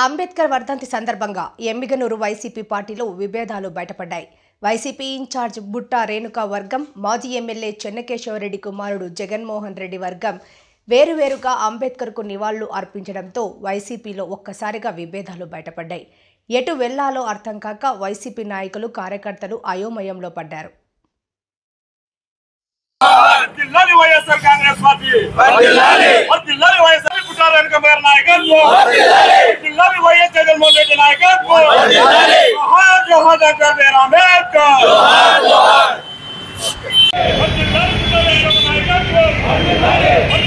అంబేద్కర్ వర్ధంతి సందర్భంగా ఎమ్మిగనూరు వైసీపీ పార్టీలో విభేదాలు బయటపడ్డాయి. వైసీపీ ఇన్ఛార్జ్ బుట్టా రేణుకా వర్గం, మాజీ ఎమ్మెల్యే చెన్నకేశవరెడ్డి కుమారుడు జగన్మోహన్ రెడ్డి వర్గం వేరువేరుగా అంబేద్కర్కు నివాళులు అర్పించడంతో వైసీపీలో ఒక్కసారిగా విభేదాలు బయటపడ్డాయి. ఎటు వెళ్లాలో అర్థం కాక వైసీపీ నాయకులు, కార్యకర్తలు అయోమయంలో పడ్డారు. జిల్లాని వైఎస్ఆర్ కాంగ్రెస్ పార్టీ జిల్లాని వైఎస్ఆర్ బుట్టా రేణుకా మేయర్ నాయకత్వం జిల్లాని వైఎస్ జగన్మోహన్ రెడ్డి నాయకత్వం జోహార్ జోహార్ డాక్టర్ బిఆర్ అంబేద్కర్ జిల్లాని బుట్టా రేణుకా నాయకత్వం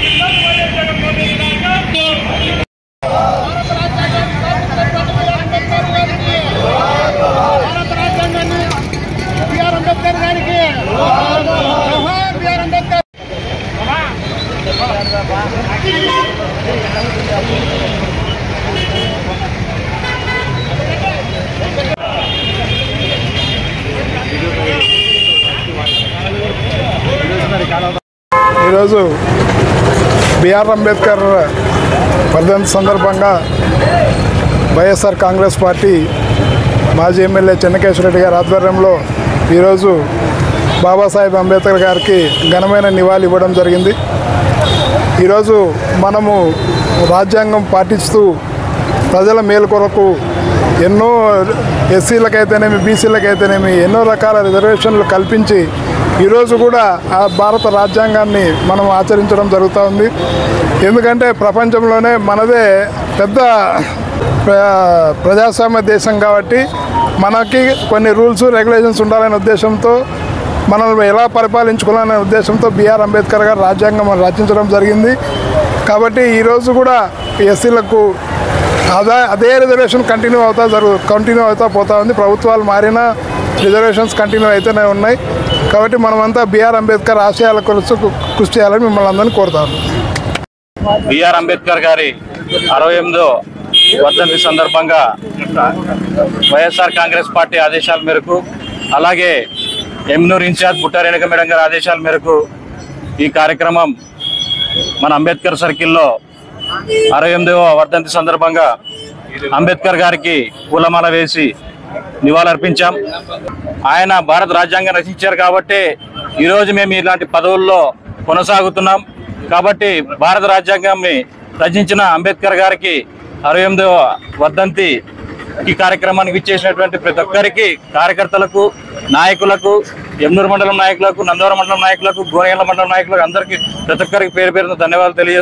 జిల్లాని వైఎస్ జగన్మోహన్ రెడ్డి నాయకత్వం భారత రాజ్యాంగాన్ని బిఆర్ అంబేద్కర్ గారికి జోహార్ బిఆర్ అంబేద్కర్. ఈరోజు బిఆర్ అంబేద్కర్ వర్ధంతి సందర్భంగా వైఎస్ఆర్ కాంగ్రెస్ పార్టీ మాజీ ఎమ్మెల్యే చెన్నకేశవరెడ్డి గారి ఆధ్వర్యంలో ఈరోజు బాబాసాహెబ్ అంబేద్కర్ గారికి ఘనమైన నివాళి ఇవ్వడం జరిగింది. ఈరోజు మనము రాజ్యాంగం పాటిస్తూ ప్రజల మేలు కొరకు ఎన్నో ఎస్సీలకైతేనేమి, బీసీలకైతేనేమి ఎన్నో రకాల రిజర్వేషన్లు కల్పించి ఈరోజు కూడా ఆ భారత రాజ్యాంగాన్ని మనం ఆచరించడం జరుగుతూ ఉంది. ఎందుకంటే ప్రపంచంలోనే మనదే పెద్ద ప్రజాస్వామ్య దేశం కాబట్టి మనకి కొన్ని రూల్స్, రెగ్యులేషన్స్ ఉండాలనే ఉద్దేశంతో మనల్ని ఎలా పరిపాలించుకోవాలనే ఉద్దేశంతో బిఆర్ అంబేద్కర్ గారు రాజ్యాంగం రచించడం జరిగింది. కాబట్టి ఈరోజు కూడా ఎస్సీలకు అదే రిజర్వేషన్ కంటిన్యూ అవుతా పోతా ఉంది. ప్రభుత్వాలు మారినా రిజర్వేషన్స్ కంటిన్యూ అయితేనే ఉన్నాయి. కాబట్టి మనమంతా బిఆర్ అంబేద్కర్ ఆశయాల కోసం కృషి చేయాలని మిమ్మల్ని అందరినీ కోరుతాను. బిఆర్ అంబేద్కర్ గారి 68వ వర్ధంతి సందర్భంగా వైఎస్ఆర్ కాంగ్రెస్ పార్టీ ఆదేశాల మేరకు, అలాగే ఎమ్మిగనూరు ఇన్ఛార్జ్ బుట్టా రేణుకా మేడం గారి ఆదేశాల మేరకు ఈ కార్యక్రమం మన అంబేద్కర్ సర్కిల్లో 68వ వర్ధంతి సందర్భంగా అంబేద్కర్ గారికి పూలమాల వేసి నివాళులర్పించాం. ఆయన భారత రాజ్యాంగం రచించారు కాబట్టి ఈరోజు మేము ఇలాంటి పదవుల్లో కొనసాగుతున్నాం. కాబట్టి భారత రాజ్యాంగాన్ని రచించిన అంబేద్కర్ గారికి 68వ వర్ధంతి ఈ కార్యక్రమానికి విచ్చేసినటువంటి ప్రతి ఒక్కరికి, కార్యకర్తలకు, నాయకులకు, ఎమ్మిగనూరు మండలం నాయకులకు, నందవరం మండలం నాయకులకు, గోనెగండ్ల మండలం నాయకులకు అందరికీ ప్రతి ఒక్కరికి పేరు పేరున ధన్యవాదాలు తెలియజేస్తున్నాను.